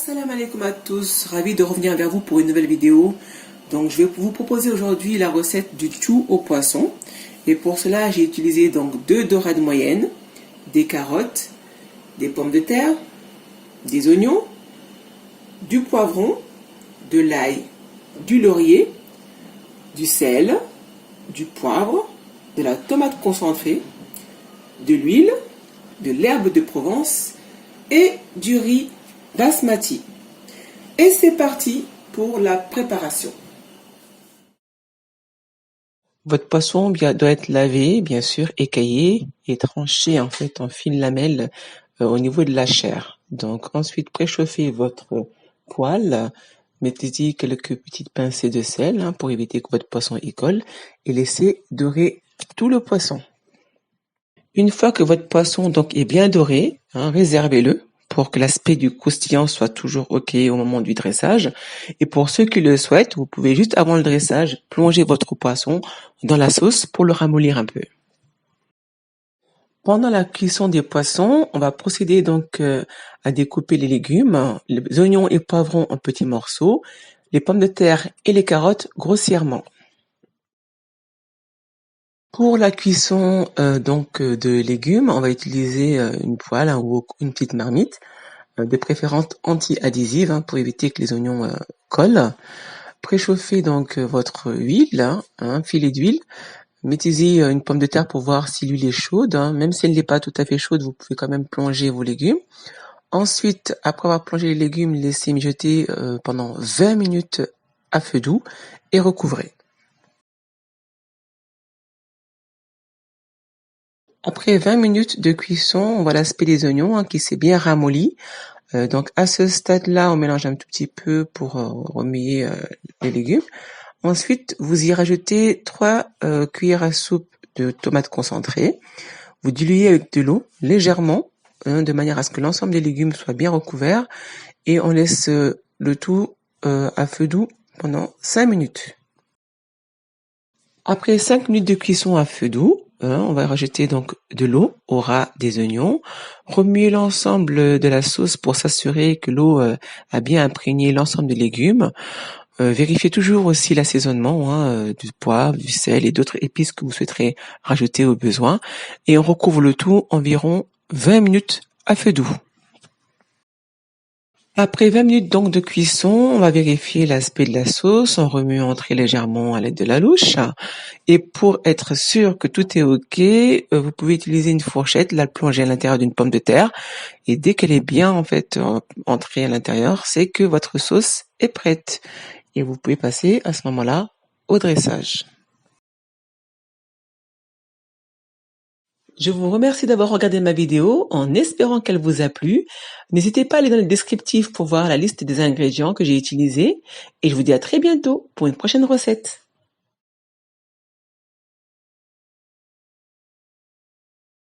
Assalamu alaikum à tous, ravi de revenir vers vous pour une nouvelle vidéo. Donc je vais vous proposer aujourd'hui la recette du chou au poisson. Et pour cela j'ai utilisé donc 2 dorades moyennes, des carottes, des pommes de terre, des oignons, du poivron, de l'ail, du laurier, du sel, du poivre, de la tomate concentrée, de l'huile, de l'herbe de Provence et du riz basmati. Et c'est parti pour la préparation. Votre poisson doit être lavé, bien sûr, écaillé et tranché en fait en fines lamelles au niveau de la chair. Donc ensuite préchauffez votre poêle, mettez-y quelques petites pincées de sel pour éviter que votre poisson y colle et laissez dorer tout le poisson. Une fois que votre poisson donc est bien doré, réservez-le pour que l'aspect du croustillant soit toujours ok au moment du dressage. Et pour ceux qui le souhaitent, vous pouvez juste avant le dressage plonger votre poisson dans la sauce pour le ramollir un peu. Pendant la cuisson des poissons, on va procéder donc à découper les légumes, les oignons et poivrons en petits morceaux, les pommes de terre et les carottes grossièrement. Pour la cuisson de légumes, on va utiliser une poêle ou une petite marmite, de préférence anti-adhésive pour éviter que les oignons collent. Préchauffez donc votre huile, un filet d'huile. Mettez-y une pomme de terre pour voir si l'huile est chaude. Même si elle n'est pas tout à fait chaude, vous pouvez quand même plonger vos légumes. Ensuite, après avoir plongé les légumes, laissez mijoter pendant 20 minutes à feu doux et recouvrez. Après 20 minutes de cuisson, on voit l'aspect des oignons qui s'est bien ramolli. Donc à ce stade-là, on mélange un tout petit peu pour remuer les légumes. Ensuite, vous y rajoutez 3 cuillères à soupe de tomates concentrées. Vous diluez avec de l'eau légèrement, de manière à ce que l'ensemble des légumes soit bien recouvert. Et on laisse le tout à feu doux pendant 5 minutes. Après 5 minutes de cuisson à feu doux, on va rajouter donc de l'eau au ras des oignons, remuer l'ensemble de la sauce pour s'assurer que l'eau a bien imprégné l'ensemble des légumes. Vérifiez toujours aussi l'assaisonnement du poivre, du sel et d'autres épices que vous souhaiterez rajouter au besoin. Et on recouvre le tout environ 20 minutes à feu doux. Après 20 minutes donc de cuisson, on va vérifier l'aspect de la sauce en remuant très légèrement à l'aide de la louche. Et pour être sûr que tout est ok, vous pouvez utiliser une fourchette, la plonger à l'intérieur d'une pomme de terre. Et dès qu'elle est bien en fait entrée à l'intérieur, c'est que votre sauce est prête. Et vous pouvez passer à ce moment-là au dressage. Je vous remercie d'avoir regardé ma vidéo en espérant qu'elle vous a plu. N'hésitez pas à aller dans le descriptif pour voir la liste des ingrédients que j'ai utilisés et je vous dis à très bientôt pour une prochaine recette.